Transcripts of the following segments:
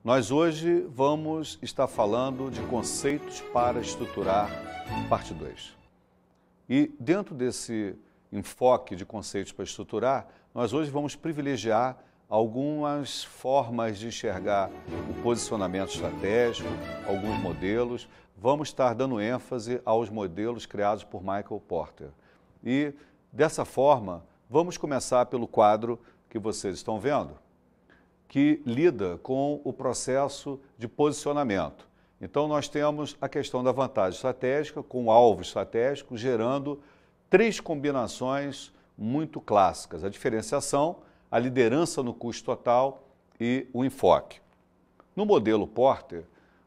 Nós hoje vamos estar falando de conceitos para estruturar, parte 2. E dentro desse enfoque de conceitos para estruturar, nós hoje vamos privilegiar algumas formas de enxergar o posicionamento estratégico, alguns modelos. Vamos estar dando ênfase aos modelos criados por Michael Porter. E dessa forma, vamos começar pelo quadro que vocês estão vendo, que lida com o processo de posicionamento. Então, nós temos a questão da vantagem estratégica com o alvo estratégico, gerando 3 combinações muito clássicas: a diferenciação, a liderança no custo total e o enfoque. No modelo Porter,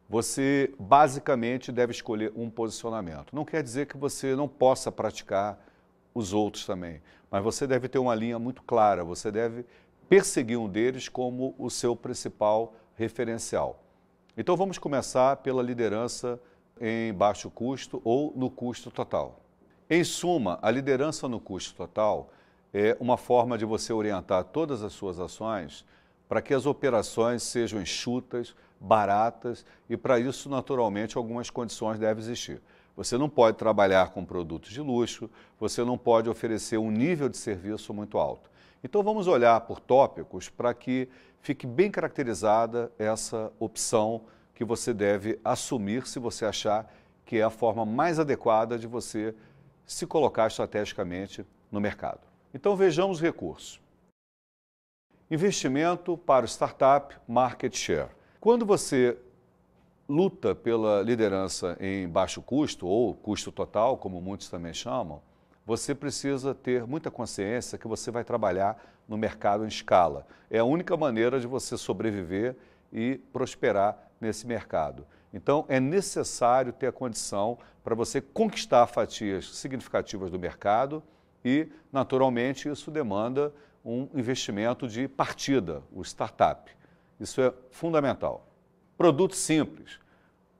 você basicamente deve escolher um posicionamento. Não quer dizer que você não possa praticar os outros também, mas você deve ter uma linha muito clara, você deve perseguir um deles como o seu principal referencial. Então vamos começar pela liderança em baixo custo ou no custo total. Em suma, a liderança no custo total é uma forma de você orientar todas as suas ações para que as operações sejam enxutas, baratas e para isso, naturalmente, algumas condições devem existir. Você não pode trabalhar com produtos de luxo, você não pode oferecer um nível de serviço muito alto. Então vamos olhar por tópicos para que fique bem caracterizada essa opção que você deve assumir se você achar que é a forma mais adequada de você se colocar estrategicamente no mercado. Então vejamos os recursos. Investimento para o startup, market share. Quando você luta pela liderança em baixo custo ou custo total, como muitos também chamam, você precisa ter muita consciência que você vai trabalhar no mercado em escala. É a única maneira de você sobreviver e prosperar nesse mercado. Então, é necessário ter a condição para você conquistar fatias significativas do mercado e, naturalmente, isso demanda um investimento de partida, o startup. Isso é fundamental. Produto simples.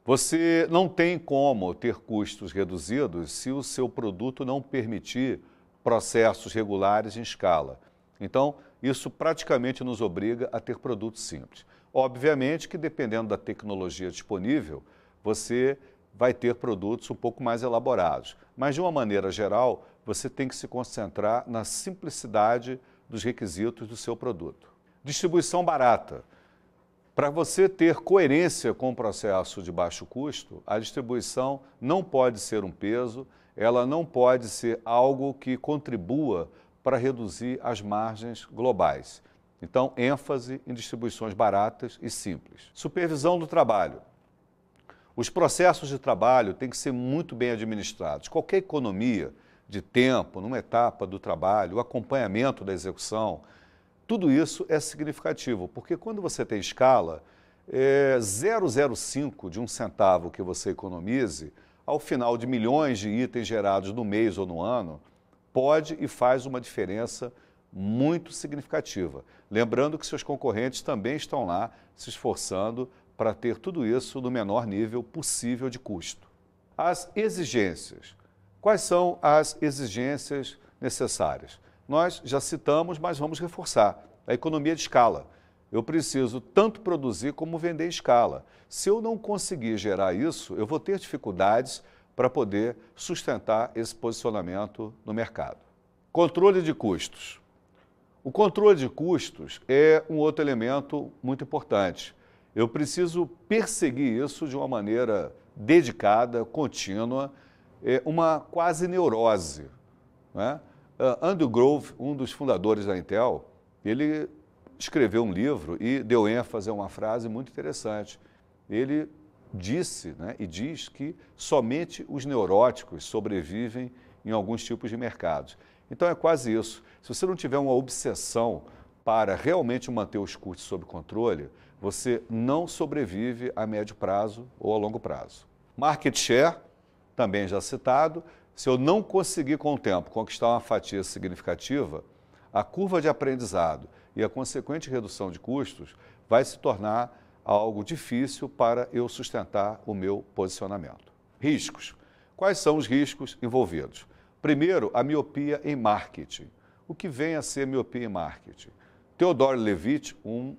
Você não tem como ter custos reduzidos se o seu produto não permitir processos regulares em escala. Então, isso praticamente nos obriga a ter produtos simples. Obviamente que, dependendo da tecnologia disponível, você vai ter produtos um pouco mais elaborados. Mas, de uma maneira geral, você tem que se concentrar na simplicidade dos requisitos do seu produto. Distribuição barata. Para você ter coerência com o processo de baixo custo, a distribuição não pode ser um peso, ela não pode ser algo que contribua para reduzir as margens globais. Então, ênfase em distribuições baratas e simples. Supervisão do trabalho. Os processos de trabalho têm que ser muito bem administrados. Qualquer economia de tempo, numa etapa do trabalho, o acompanhamento da execução, tudo isso é significativo, porque quando você tem escala, 0,05 de um centavo que você economize, ao final de milhões de itens gerados no mês ou no ano, pode e faz uma diferença muito significativa. Lembrando que seus concorrentes também estão lá se esforçando para ter tudo isso no menor nível possível de custo. As exigências. Quais são as exigências necessárias? Nós já citamos, mas vamos reforçar. A economia de escala. Eu preciso tanto produzir como vender em escala. Se eu não conseguir gerar isso, eu vou ter dificuldades para poder sustentar esse posicionamento no mercado. Controle de custos. O controle de custos é um outro elemento muito importante. Eu preciso perseguir isso de uma maneira dedicada, contínua, uma quase neurose, né? Andrew Grove, um dos fundadores da Intel, ele escreveu um livro e deu ênfase a uma frase muito interessante. Ele disse, né, e diz que somente os neuróticos sobrevivem em alguns tipos de mercados. Então é quase isso. Se você não tiver uma obsessão para realmente manter os custos sob controle, você não sobrevive a médio prazo ou a longo prazo. Market share, também já citado. Se eu não conseguir com o tempo conquistar uma fatia significativa, a curva de aprendizado e a consequente redução de custos vai se tornar algo difícil para eu sustentar o meu posicionamento. Riscos. Quais são os riscos envolvidos? Primeiro, a miopia em marketing. O que vem a ser miopia em marketing? Theodore Levitt, um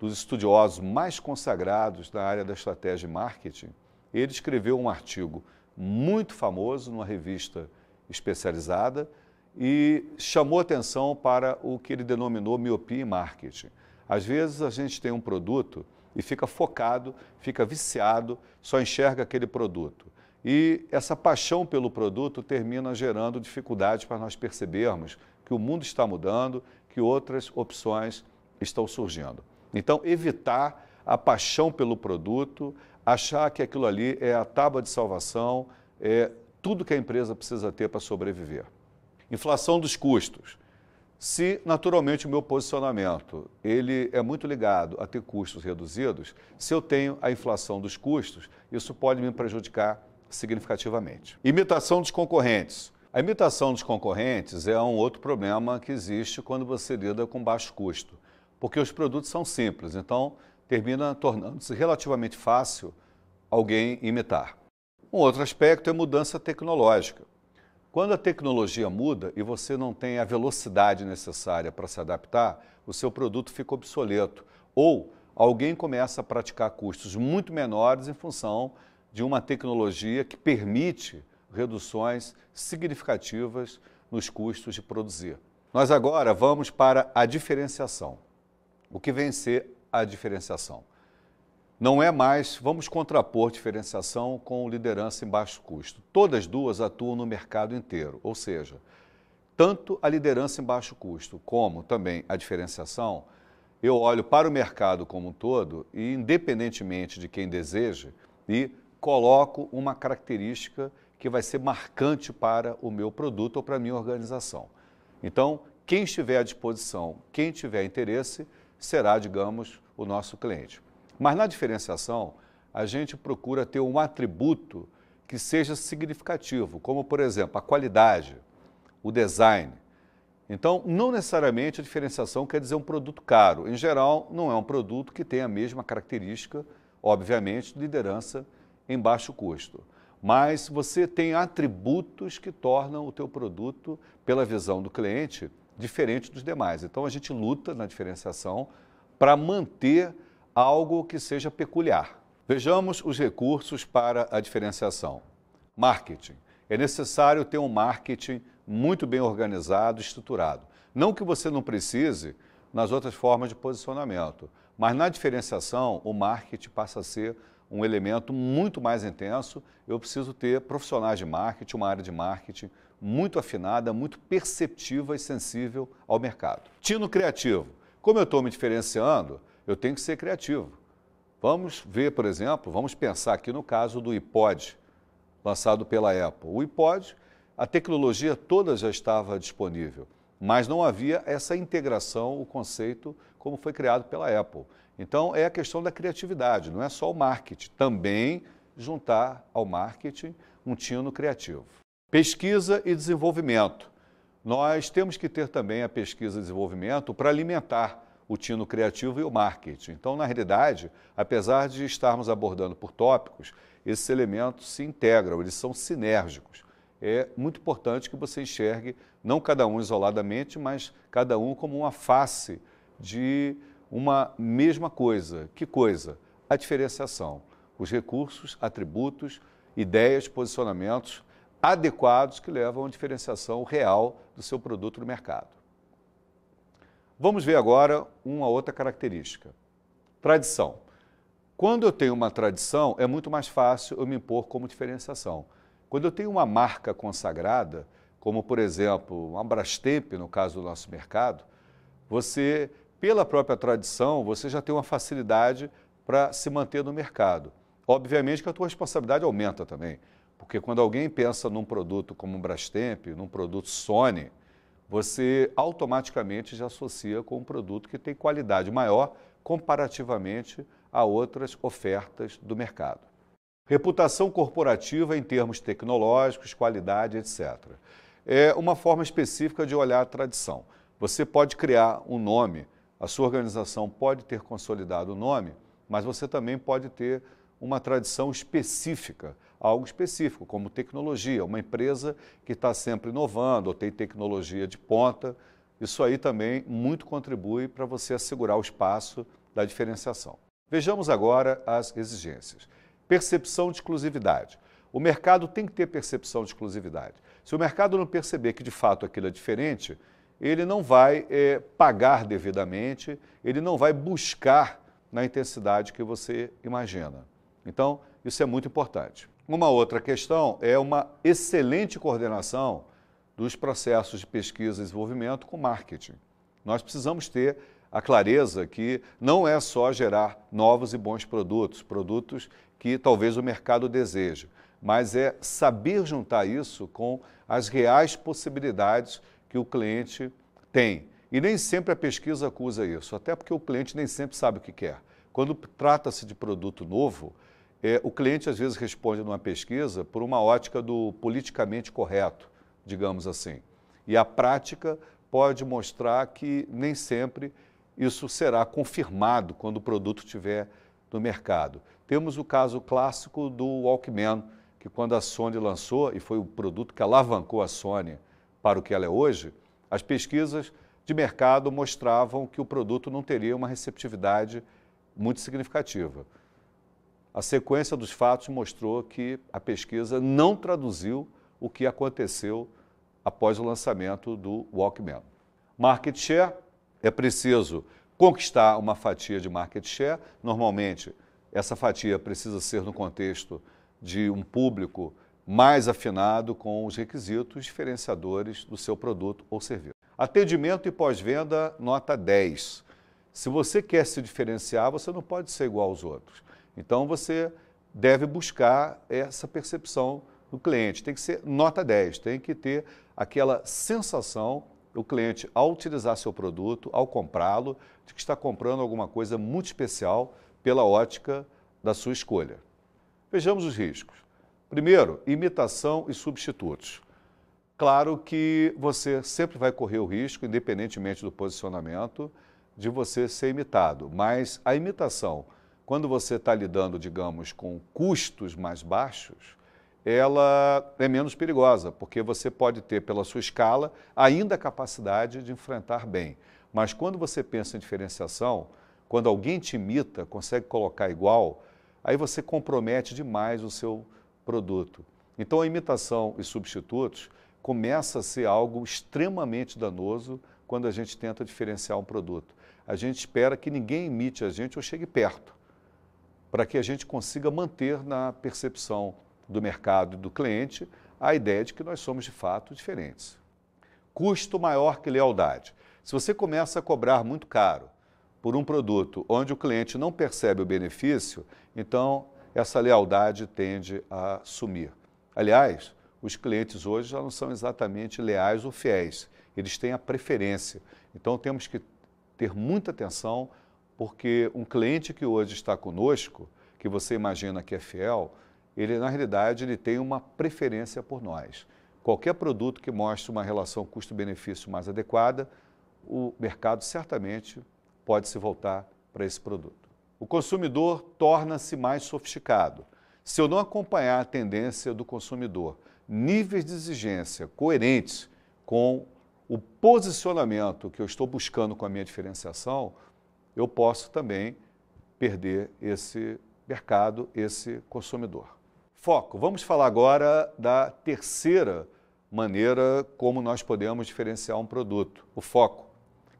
dos estudiosos mais consagrados na área da estratégia e marketing, ele escreveu um artigo muito famoso numa revista especializada e chamou atenção para o que ele denominou miopia em marketing. Às vezes a gente tem um produto e fica focado, fica viciado, só enxerga aquele produto. E essa paixão pelo produto termina gerando dificuldades para nós percebermos que o mundo está mudando, que outras opções estão surgindo. Então, evitar a paixão pelo produto, achar que aquilo ali é a tábua de salvação, é tudo que a empresa precisa ter para sobreviver. Inflação dos custos. Se, naturalmente, o meu posicionamento ele é muito ligado a ter custos reduzidos, se eu tenho a inflação dos custos, isso pode me prejudicar significativamente. Imitação dos concorrentes. A imitação dos concorrentes é um outro problema que existe quando você lida com baixo custo, porque os produtos são simples, então termina tornando-se relativamente fácil alguém imitar. Um outro aspecto é mudança tecnológica. Quando a tecnologia muda e você não tem a velocidade necessária para se adaptar, o seu produto fica obsoleto. Ou alguém começa a praticar custos muito menores em função de uma tecnologia que permite reduções significativas nos custos de produzir. Nós agora vamos para a diferenciação. O que vem ser a diferenciação? Não é mais, vamos contrapor diferenciação com liderança em baixo custo. Todas duas atuam no mercado inteiro, ou seja, tanto a liderança em baixo custo como também a diferenciação, eu olho para o mercado como um todo e, independentemente de quem deseje, e coloco uma característica que vai ser marcante para o meu produto ou para a minha organização. Então, quem estiver à disposição, quem tiver interesse, será, digamos, o nosso cliente. Mas na diferenciação, a gente procura ter um atributo que seja significativo, como, por exemplo, a qualidade, o design. Então, não necessariamente a diferenciação quer dizer um produto caro. Em geral, não é um produto que tem a mesma característica, obviamente, de liderança em baixo custo. Mas você tem atributos que tornam o teu produto, pela visão do cliente, diferente dos demais. Então, a gente luta na diferenciação para manter algo que seja peculiar. Vejamos os recursos para a diferenciação. Marketing. É necessário ter um marketing muito bem organizado, estruturado. Não que você não precise nas outras formas de posicionamento, mas na diferenciação o marketing passa a ser um elemento muito mais intenso. Eu preciso ter profissionais de marketing, uma área de marketing muito afinada, muito perceptiva e sensível ao mercado. Tino criativo. Como eu estou me diferenciando, eu tenho que ser criativo. Vamos ver, por exemplo, vamos pensar aqui no caso do iPod, lançado pela Apple. O iPod, a tecnologia toda já estava disponível, mas não havia essa integração, o conceito, como foi criado pela Apple. Então, é a questão da criatividade, não é só o marketing, também juntar ao marketing um tino criativo. Pesquisa e desenvolvimento. Nós temos que ter também a pesquisa e desenvolvimento para alimentar o tino criativo e o marketing. Então, na realidade, apesar de estarmos abordando por tópicos, esses elementos se integram, eles são sinérgicos. É muito importante que você enxergue, não cada um isoladamente, mas cada um como uma face de uma mesma coisa. Que coisa? A diferenciação. Os recursos, atributos, ideias, posicionamentos adequados que levam à diferenciação real do seu produto no mercado. Vamos ver agora uma outra característica. Tradição. Quando eu tenho uma tradição, é muito mais fácil eu me impor como diferenciação. Quando eu tenho uma marca consagrada, como por exemplo, uma Brastemp, no caso do nosso mercado, você, pela própria tradição, você já tem uma facilidade para se manter no mercado. Obviamente que a tua responsabilidade aumenta também, porque quando alguém pensa num produto como um Brastemp, num produto Sony, você automaticamente já associa com um produto que tem qualidade maior comparativamente a outras ofertas do mercado. Reputação corporativa em termos tecnológicos, qualidade, etc. É uma forma específica de olhar a tradição. Você pode criar um nome, a sua organização pode ter consolidado o nome, mas você também pode ter uma tradição específica, algo específico, como tecnologia, uma empresa que está sempre inovando ou tem tecnologia de ponta. Isso aí também muito contribui para você assegurar o espaço da diferenciação. Vejamos agora as exigências. Percepção de exclusividade. O mercado tem que ter percepção de exclusividade. Se o mercado não perceber que de fato aquilo é diferente, ele não vai pagar devidamente, ele não vai buscar na intensidade que você imagina. Então, isso é muito importante. Uma outra questão é uma excelente coordenação dos processos de pesquisa e desenvolvimento com marketing. Nós precisamos ter a clareza que não é só gerar novos e bons produtos, produtos que talvez o mercado deseje, mas é saber juntar isso com as reais possibilidades que o cliente tem. E nem sempre a pesquisa acusa isso, até porque o cliente nem sempre sabe o que quer. Quando trata-se de produto novo, o cliente às vezes responde numa pesquisa por uma ótica do politicamente correto, digamos assim. E a prática pode mostrar que nem sempre isso será confirmado quando o produto estiver no mercado. Temos o caso clássico do Walkman, que quando a Sony lançou, e foi o produto que alavancou a Sony para o que ela é hoje, as pesquisas de mercado mostravam que o produto não teria uma receptividade muito significativa. A sequência dos fatos mostrou que a pesquisa não traduziu o que aconteceu após o lançamento do Walkman. Market share, é preciso conquistar uma fatia de market share. Normalmente, essa fatia precisa ser no contexto de um público mais afinado com os requisitos diferenciadores do seu produto ou serviço. Atendimento e pós-venda, nota 10. Se você quer se diferenciar, você não pode ser igual aos outros. Então, você deve buscar essa percepção do cliente. Tem que ser nota 10, tem que ter aquela sensação, o cliente, ao utilizar seu produto, ao comprá-lo, de que está comprando alguma coisa muito especial pela ótica da sua escolha. Vejamos os riscos. Primeiro, imitação e substitutos. Claro que você sempre vai correr o risco, independentemente do posicionamento, de você ser imitado, mas a imitação, quando você está lidando, digamos, com custos mais baixos, ela é menos perigosa, porque você pode ter, pela sua escala, ainda a capacidade de enfrentar bem. Mas quando você pensa em diferenciação, quando alguém te imita, consegue colocar igual, aí você compromete demais o seu produto. Então, a imitação e substitutos começa a ser algo extremamente danoso quando a gente tenta diferenciar um produto. A gente espera que ninguém imite a gente ou chegue perto, para que a gente consiga manter na percepção do mercado e do cliente a ideia de que nós somos de fato diferentes. Custo maior que lealdade. Se você começa a cobrar muito caro por um produto onde o cliente não percebe o benefício, então essa lealdade tende a sumir. Aliás, os clientes hoje já não são exatamente leais ou fiéis, eles têm a preferência. Então temos que ter muita atenção, porque um cliente que hoje está conosco, que você imagina que é fiel, ele na realidade ele tem uma preferência por nós. Qualquer produto que mostre uma relação custo-benefício mais adequada, o mercado certamente pode se voltar para esse produto. O consumidor torna-se mais sofisticado. Se eu não acompanhar a tendência do consumidor, níveis de exigência coerentes com o posicionamento que eu estou buscando com a minha diferenciação, eu posso também perder esse mercado, esse consumidor. Foco. Vamos falar agora da terceira maneira como nós podemos diferenciar um produto, o foco.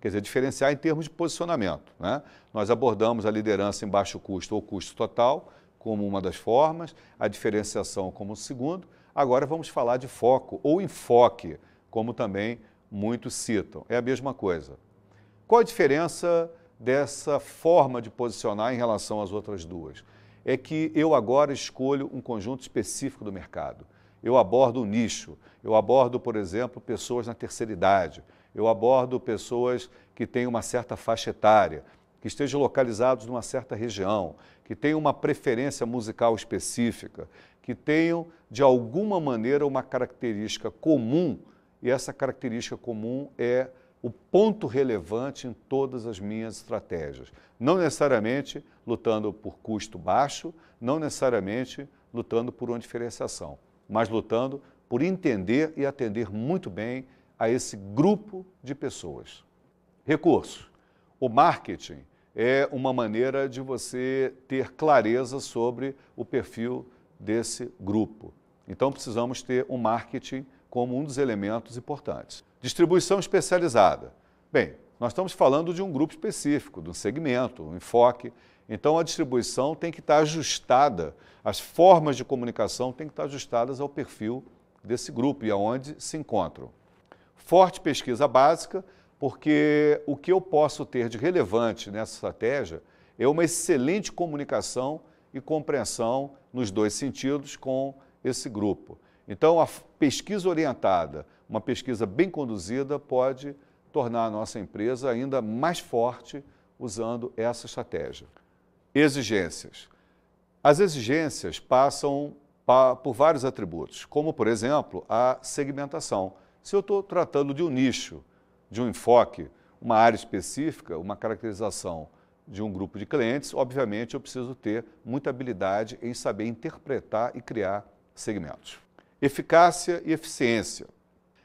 Quer dizer, diferenciar em termos de posicionamento, né? Nós abordamos a liderança em baixo custo ou custo total como uma das formas, a diferenciação como o segundo. Agora vamos falar de foco ou enfoque, como também muitos citam. É a mesma coisa. Qual a diferença dessa forma de posicionar em relação às outras duas? É que eu agora escolho um conjunto específico do mercado. Eu abordo um nicho, eu abordo, por exemplo, pessoas na terceira idade, eu abordo pessoas que têm uma certa faixa etária, que estejam localizados numa certa região, que tenham uma preferência musical específica, que tenham, de alguma maneira, uma característica comum, e essa característica comum é o ponto relevante em todas as minhas estratégias. Não necessariamente lutando por custo baixo, não necessariamente lutando por uma diferenciação, mas lutando por entender e atender muito bem a esse grupo de pessoas. Recursos. O marketing é uma maneira de você ter clareza sobre o perfil desse grupo. Então, precisamos ter um marketing como um dos elementos importantes. Distribuição especializada. Bem, nós estamos falando de um grupo específico, de um segmento, um enfoque. Então, a distribuição tem que estar ajustada, as formas de comunicação têm que estar ajustadas ao perfil desse grupo e aonde se encontram. Forte pesquisa básica, porque o que eu posso ter de relevante nessa estratégia é uma excelente comunicação e compreensão nos dois sentidos com esse grupo. Então, a pesquisa orientada, uma pesquisa bem conduzida, pode tornar a nossa empresa ainda mais forte usando essa estratégia. Exigências. As exigências passam por vários atributos, como, por exemplo, a segmentação. Se eu estou tratando de um nicho, de um enfoque, uma área específica, uma caracterização de um grupo de clientes, obviamente eu preciso ter muita habilidade em saber interpretar e criar segmentos. Eficácia e eficiência.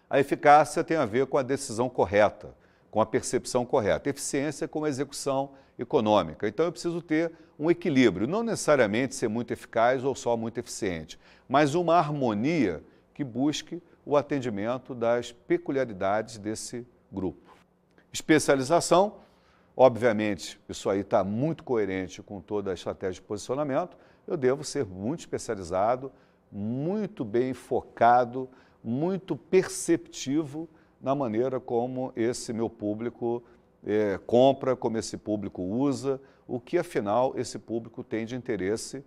A eficácia tem a ver com a decisão correta, com a percepção correta. Eficiência com a execução econômica. Então eu preciso ter um equilíbrio, não necessariamente ser muito eficaz ou só muito eficiente, mas uma harmonia que busque o atendimento das peculiaridades desse grupo. Especialização, obviamente, isso aí está muito coerente com toda a estratégia de posicionamento, eu devo ser muito especializado, muito bem focado, muito perceptivo na maneira como esse meu público compra, como esse público usa, o que afinal esse público tem de interesse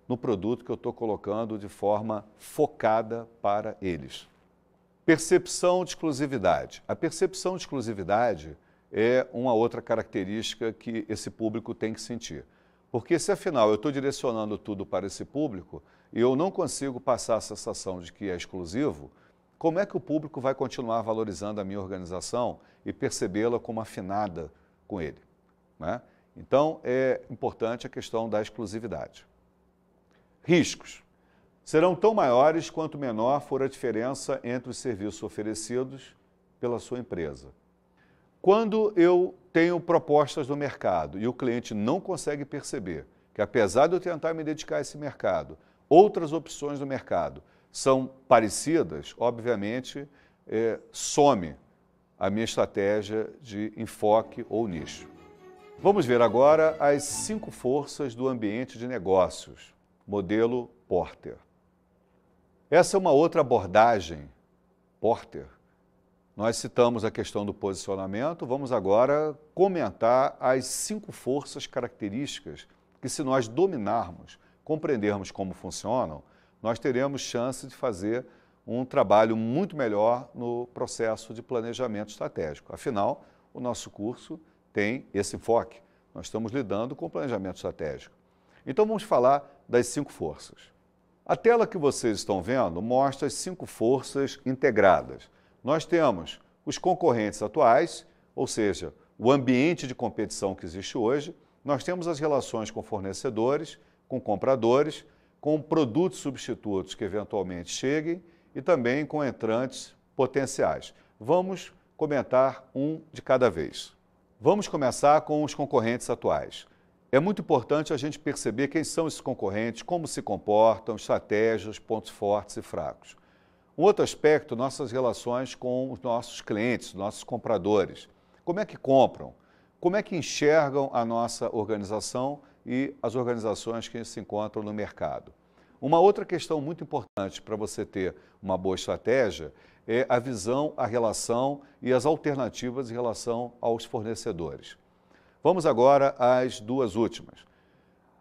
no produto que eu estou colocando de forma focada para eles. Percepção de exclusividade. A percepção de exclusividade é uma outra característica que esse público tem que sentir. Porque se afinal eu estou direcionando tudo para esse público e eu não consigo passar a sensação de que é exclusivo, como é que o público vai continuar valorizando a minha organização e percebê-la como afinada com ele, né? Então, é importante a questão da exclusividade. Riscos. Serão tão maiores quanto menor for a diferença entre os serviços oferecidos pela sua empresa. Quando eu tenho propostas no mercado e o cliente não consegue perceber que, apesar de eu tentar me dedicar a esse mercado, outras opções do mercado são parecidas, obviamente, some a minha estratégia de enfoque ou nicho. Vamos ver agora as 5 forças do ambiente de negócios, modelo Porter. Essa é uma outra abordagem, Porter. Nós citamos a questão do posicionamento, vamos agora comentar as 5 forças características que, se nós dominarmos, compreendermos como funcionam, nós teremos chance de fazer um trabalho muito melhor no processo de planejamento estratégico. Afinal, o nosso curso tem esse enfoque. Nós estamos lidando com planejamento estratégico. Então, vamos falar das 5 forças. A tela que vocês estão vendo mostra as 5 forças integradas. Nós temos os concorrentes atuais, ou seja, o ambiente de competição que existe hoje. Nós temos as relações com fornecedores, com compradores, com produtos substitutos que eventualmente cheguem e também com entrantes potenciais. Vamos comentar um de cada vez. Vamos começar com os concorrentes atuais. É muito importante a gente perceber quem são esses concorrentes, como se comportam, estratégias, pontos fortes e fracos. Um outro aspecto, nossas relações com os nossos clientes, nossos compradores. Como é que compram? Como é que enxergam a nossa organização e as organizações que se encontram no mercado? Uma outra questão muito importante para você ter uma boa estratégia é a visão, a relação e as alternativas em relação aos fornecedores. Vamos agora às 2 últimas.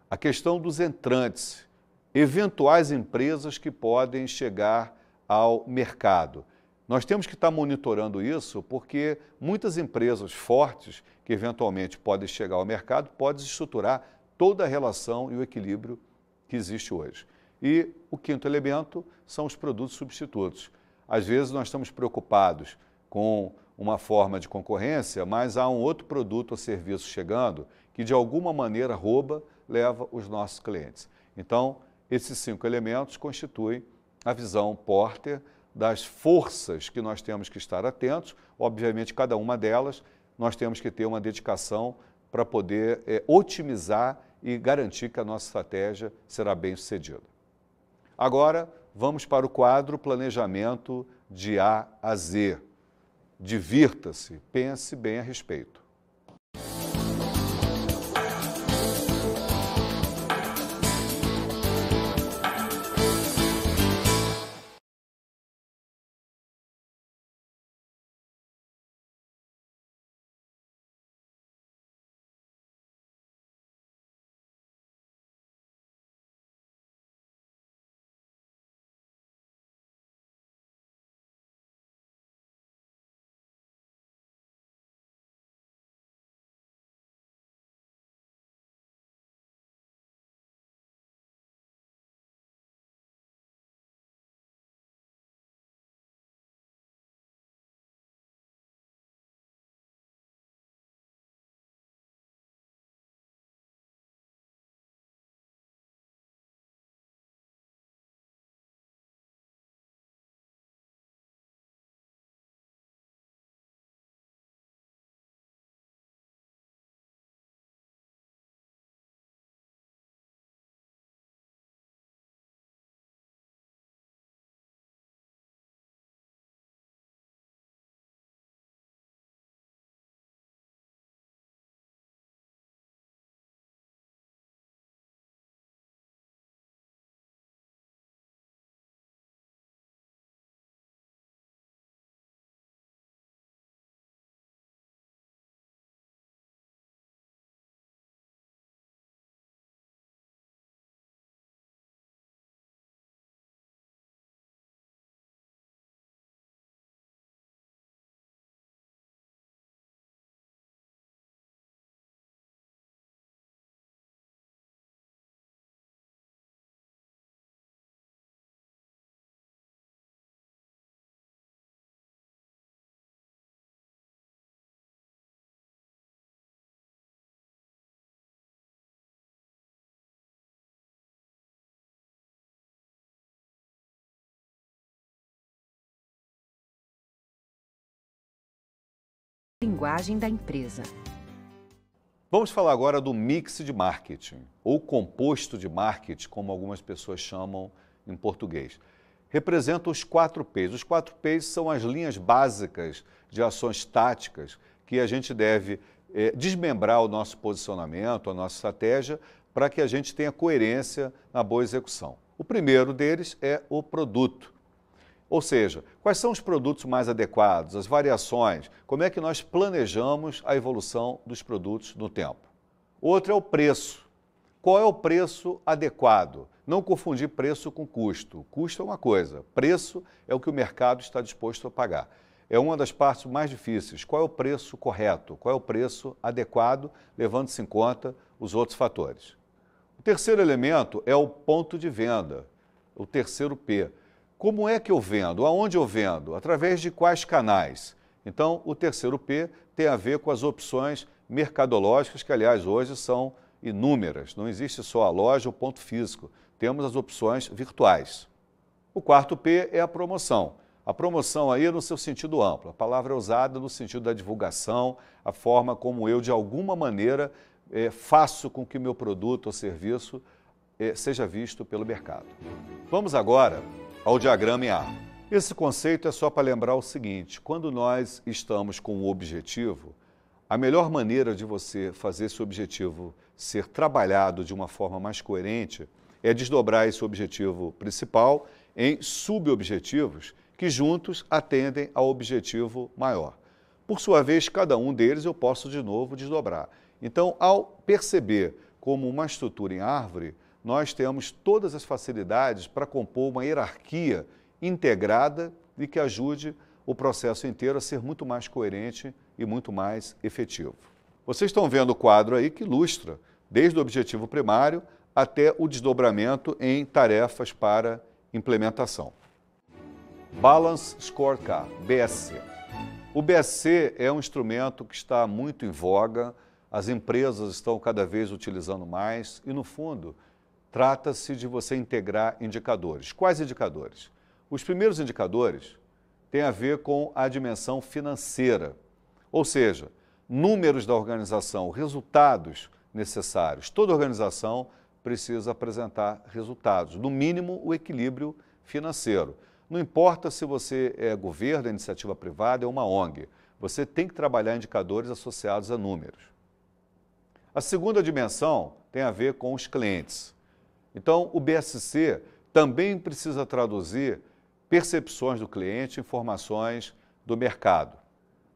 A questão dos entrantes, eventuais empresas que podem chegar ao mercado. Nós temos que estar monitorando isso porque muitas empresas fortes que eventualmente podem chegar ao mercado podem estruturar toda a relação e o equilíbrio que existe hoje. E o 5º elemento são os produtos substitutos. Às vezes nós estamos preocupados com uma forma de concorrência, mas há um outro produto ou serviço chegando que de alguma maneira rouba, leva os nossos clientes. Então, esses 5 elementos constituem a visão Porter das forças que nós temos que estar atentos. Obviamente, cada uma delas, nós temos que ter uma dedicação para poder otimizar e garantir que a nossa estratégia será bem sucedida. Agora, vamos para o quadro Planejamento de A a Z. Divirta-se, pense bem a respeito. Linguagem da empresa. Vamos falar agora do mix de marketing, ou composto de marketing, como algumas pessoas chamam em português. Representa os 4 P's. Os 4 P's são as linhas básicas de ações táticas que a gente deve desmembrar o nosso posicionamento, a nossa estratégia, para que a gente tenha coerência na boa execução. O primeiro deles é o produto. Ou seja, quais são os produtos mais adequados, as variações, como é que nós planejamos a evolução dos produtos no tempo. Outro é o preço. Qual é o preço adequado? Não confundir preço com custo. Custo é uma coisa, preço é o que o mercado está disposto a pagar. É uma das partes mais difíceis. Qual é o preço correto? Qual é o preço adequado, levando-se em conta os outros fatores? O terceiro elemento é o ponto de venda, o terceiro P. Como é que eu vendo? Aonde eu vendo? Através de quais canais? Então, o terceiro P tem a ver com as opções mercadológicas, que, aliás, hoje são inúmeras. Não existe só a loja ou ponto físico. Temos as opções virtuais. O quarto P é a promoção. A promoção aí é no seu sentido amplo. A palavra é usada no sentido da divulgação, a forma como eu, de alguma maneira, faço com que meu produto ou serviço seja visto pelo mercado. Vamos agora ao diagrama em A. Esse conceito é só para lembrar o seguinte: quando nós estamos com um objetivo, a melhor maneira de você fazer esse objetivo ser trabalhado de uma forma mais coerente é desdobrar esse objetivo principal em subobjetivos que juntos atendem ao objetivo maior. Por sua vez, cada um deles eu posso de novo desdobrar. Então, ao perceber como uma estrutura em árvore, nós temos todas as facilidades para compor uma hierarquia integrada e que ajude o processo inteiro a ser muito mais coerente e muito mais efetivo. Vocês estão vendo o quadro aí que ilustra desde o objetivo primário até o desdobramento em tarefas para implementação. Balance Scorecard, BSC. O BSC é um instrumento que está muito em voga, as empresas estão cada vez utilizando mais e, no fundo, trata-se de você integrar indicadores. Quais indicadores? Os primeiros indicadores têm a ver com a dimensão financeira, ou seja, números da organização, resultados necessários. Toda organização precisa apresentar resultados, no mínimo o equilíbrio financeiro. Não importa se você é governo, é iniciativa privada, é uma ONG, você tem que trabalhar indicadores associados a números. A segunda dimensão tem a ver com os clientes. Então, o BSC também precisa traduzir percepções do cliente, informações do mercado.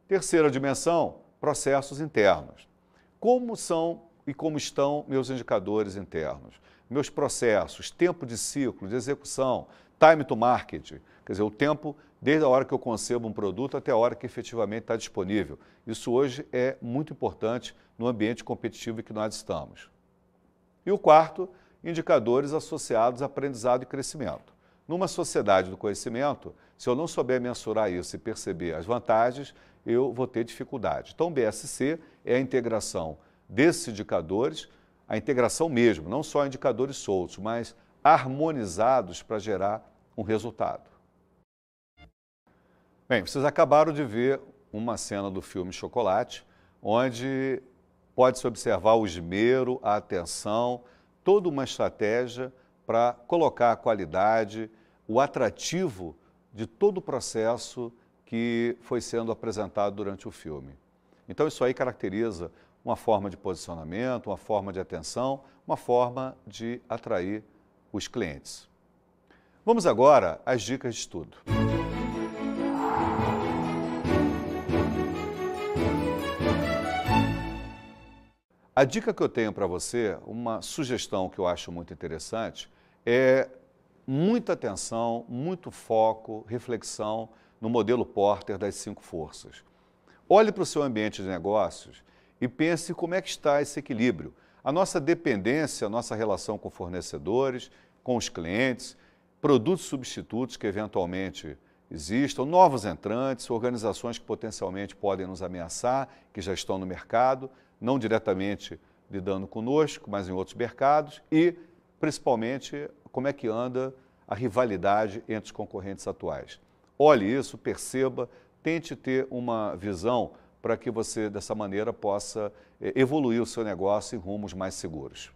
Terceira dimensão, processos internos. Como são e como estão meus indicadores internos? Meus processos, tempo de ciclo, de execução, time to market, quer dizer, o tempo desde a hora que eu concebo um produto até a hora que efetivamente está disponível. Isso hoje é muito importante no ambiente competitivo em que nós estamos. E o quarto, indicadores associados a aprendizado e crescimento. Numa sociedade do conhecimento, se eu não souber mensurar isso e perceber as vantagens, eu vou ter dificuldade. Então, o BSC é a integração desses indicadores, a integração mesmo, não só indicadores soltos, mas harmonizados para gerar um resultado. Bem, vocês acabaram de ver uma cena do filme Chocolate, onde pode-se observar o esmero, a atenção, toda uma estratégia para colocar a qualidade, o atrativo de todo o processo que foi sendo apresentado durante o filme. Então isso aí caracteriza uma forma de posicionamento, uma forma de atenção, uma forma de atrair os clientes. Vamos agora às dicas de estudo. A dica que eu tenho para você, uma sugestão que eu acho muito interessante, é muita atenção, muito foco, reflexão no modelo Porter das 5 forças. Olhe para o seu ambiente de negócios e pense como é que está esse equilíbrio. A nossa dependência, a nossa relação com fornecedores, com os clientes, produtos substitutos que eventualmente existam, novos entrantes, organizações que potencialmente podem nos ameaçar, que já estão no mercado, não diretamente lidando conosco, mas em outros mercados, e, principalmente, como é que anda a rivalidade entre os concorrentes atuais. Olhe isso, perceba, tente ter uma visão para que você, dessa maneira, possa evoluir o seu negócio em rumos mais seguros.